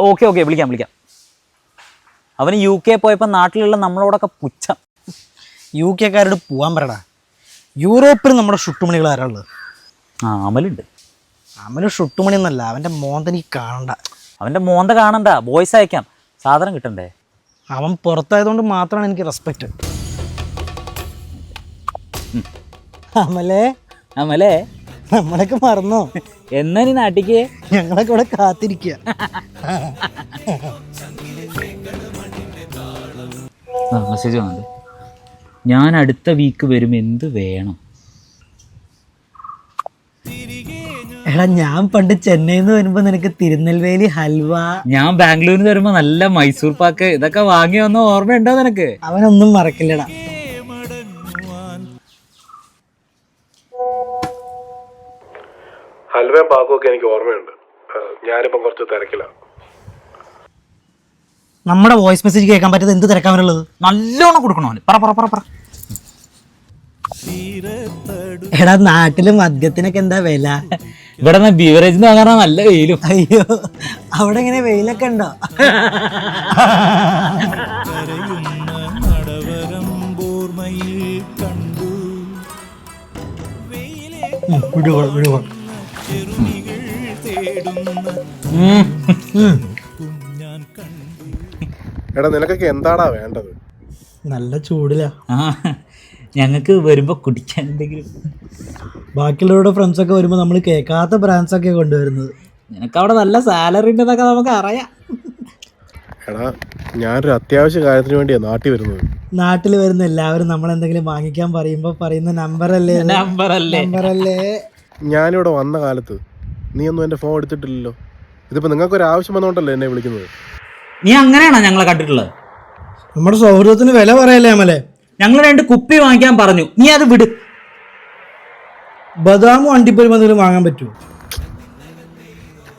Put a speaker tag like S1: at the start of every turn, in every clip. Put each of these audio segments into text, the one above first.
S1: Okay വിളിക്കാം. അവന് UK പോയപ്പോൾ നാട്ടിലുള്ള നമ്മളോടൊക്കെ പുച്ഛം.
S2: UK പോകാൻ പറയടാ. യൂറോപ്പിൽ നമ്മുടെ ഷുട്ടുമണികൾ ആരാളുള്ളത്?
S1: അമലുണ്ട്.
S2: അമല് ഷുട്ടുമണി എന്നല്ല, അവൻ്റെ മോന്ത നീ കാണണ്ട.
S1: അവൻ്റെ മോന്ത കാണണ്ട, വോയിസ് അയക്കാം, സാധനം കിട്ടണ്ടേ.
S2: അവൻ പുറത്തായതുകൊണ്ട് മാത്രമാണ് എനിക്ക് റെസ്പെക്റ്റ്. അമലേ നമ്മളൊക്കെ മറന്നോ?
S1: എന്നാ നീ നാട്ടിക്ക്?
S2: ഞങ്ങളൊക്കെ ഇവിടെ കാത്തിരിക്കുക.
S1: മെസ്സേജ് വന്നത്, ഞാൻ അടുത്ത വീക്ക് വരും, എന്ത് വേണം?
S2: എടാ, ഞാൻ പണ്ട് ചെന്നൈയിൽ നിന്ന് വരുമ്പോ നിനക്ക് തിരുനെൽവേലി ഹൽവ,
S1: ഞാൻ ബാംഗ്ലൂരിൽ നിന്ന് വരുമ്പോ നല്ല മൈസൂർ പാക്ക്, ഇതൊക്കെ വാങ്ങി വന്ന ഓർമ്മയുണ്ടോ നിനക്ക്?
S2: അവനൊന്നും മറക്കില്ലടാ.
S3: ഹൽവയും പാക്കൊക്കെ എനിക്ക് ഓർമ്മയുണ്ട്. ഞാനിപ്പം കുറച്ച് തിരക്കിലാണ്.
S2: നമ്മുടെ വോയിസ് മെസ്സേജ് കേൾക്കാൻ പറ്റുന്നത് എന്ത് തിരക്കാനുള്ളത്?
S1: നല്ലോണം കൊടുക്കണോ? പറ.
S2: എടാ, നാട്ടില് മദ്യത്തിനൊക്കെ എന്താ വില?
S1: ഇവിടെ ബീവറേജ് വാങ്ങാനാ നല്ല വെയിലും.
S2: അയ്യോ, അവിടെ എങ്ങനെ വെയിലൊക്കെ ഉണ്ടോ?
S3: എടാ, നിനക്കൊക്കെ എന്താടാ വേണ്ടത്?
S2: നല്ല ചൂടിലാ.
S1: ഞങ്ങൾക്ക് വരുമ്പോ കുടിക്കാൻ എന്തെങ്കിലും.
S2: ബാക്കിയുള്ളവരുടെ ഫ്രണ്ട്സൊക്കെ വരുമ്പോൾ നമ്മൾ കേൾക്കാത്ത ബ്രാൻഡ്സ് ഒക്കെ കൊണ്ടുവരുന്നത്.
S1: നിനക്ക് അവിടെ നല്ല സാലറി ഉണ്ടെന്നൊക്കെ നമുക്ക് അറിയാം.
S3: എടാ, ഞാനൊരു അത്യാവശ്യ കാര്യത്തിന് വേണ്ടിയാ നാട്ടിൽ വരുന്നത്.
S2: നാട്ടിൽ വരുന്ന എല്ലാവരും നമ്മളെന്തെങ്കിലും വാങ്ങിക്കാൻ പറയുമ്പോ പറയുന്ന നമ്പറല്ലേ.
S3: ഞാനിവിടെ വന്ന കാലത്ത് നീ ഒന്നും എൻ്റെ ഫോൺ എടുത്തിട്ടില്ലല്ലോ. ഇതിപ്പോ നിങ്ങൾക്കൊരു ആവശ്യം വന്നോണ്ടല്ലേ എന്നെ വിളിക്കുന്നത്.
S1: നീ അങ്ങനെയാണോ ഞങ്ങളെ കണ്ടിട്ടുള്ളത്?
S2: നമ്മുടെ സൗഹൃദത്തിന് വില പറയല്ലേ അമലെ?
S1: ഞങ്ങൾ 2 കുപ്പി വാങ്ങിക്കാൻ പറഞ്ഞു, നീ അത് വിട്.
S2: ബദാമും അണ്ടിപ്പരിയും എന്തെങ്കിലും വാങ്ങാൻ പറ്റുമോ?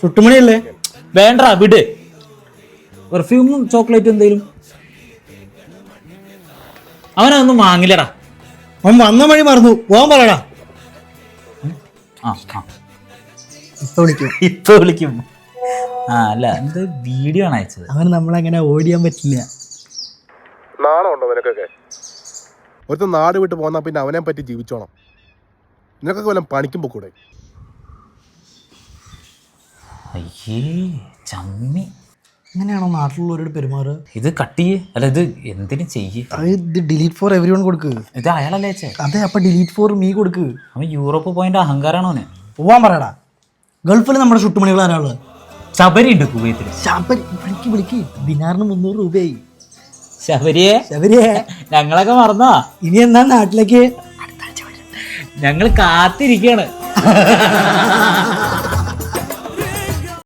S2: ചുട്ടുമണിയല്ലേ?
S1: വേണ്ട, വിട്. പെർഫ്യൂമും ചോക്ലേറ്റും എന്തെങ്കിലും. അവനതൊന്നും വാങ്ങില്ലടാ.
S2: അവൻ വന്ന വഴി മറന്നു പോകാൻ പറയടാ.
S1: ഇപ്പൊ വിളിക്കും. അല്ല, എന്ത് വീഡിയോ ആണ് അയച്ചത്.
S2: അവന് നമ്മളങ്ങനെ ഓടിയാൻ പറ്റില്ല.
S3: നാണം ഉണ്ടോ നിനക്കൊക്കെ? ഒരുത്ത നാട് വിട്ട് പോന്നാ പിന്നെ അവനെ പറ്റി ജീവിച്ചോണം. നിനക്കൊക്കെ വല്ലതും പണിക്കും പോക്കൂടെ?
S1: അയ്യേ ചമ്മി.
S2: അങ്ങനെയാണോ നാട്ടിലുള്ളവരോട് പെരുമാറുക?
S1: ഇത് കട്ട് ചെയ്യേ, അല്ല ഇത് എന്തിനും ചെയ്യേ.
S2: ഇത് ഡിലീറ്റ് ഫോർ എവരി വൺ കൊടുക്ക്.
S1: ഇത് അയാളല്ലേ അയച്ചേ?
S2: അതെ, അപ്പൊ ഡിലീറ്റ് ഫോർ മീ കൊടുക്ക്.
S1: അവൻ യൂറോപ്പ് പോയിന്റ് അഹങ്കാരാണോ അവന്?
S2: പോവാൻ പറയടാ. ഗൾഫിൽ നമ്മുടെ ചുട്ടുമണികൾ ആരാള്?
S1: ശബരി ഉണ്ട് കുവൈത്തില്.
S2: ശബരി വിളിക്ക്. ദിനാറിന് 300 രൂപയായി.
S1: ശബരിയെ ഞങ്ങളൊക്കെ മറന്നോ?
S2: ഇനി എന്നാ നാട്ടിലേക്ക്?
S1: ഞങ്ങൾ കാത്തിരിക്കാണ്.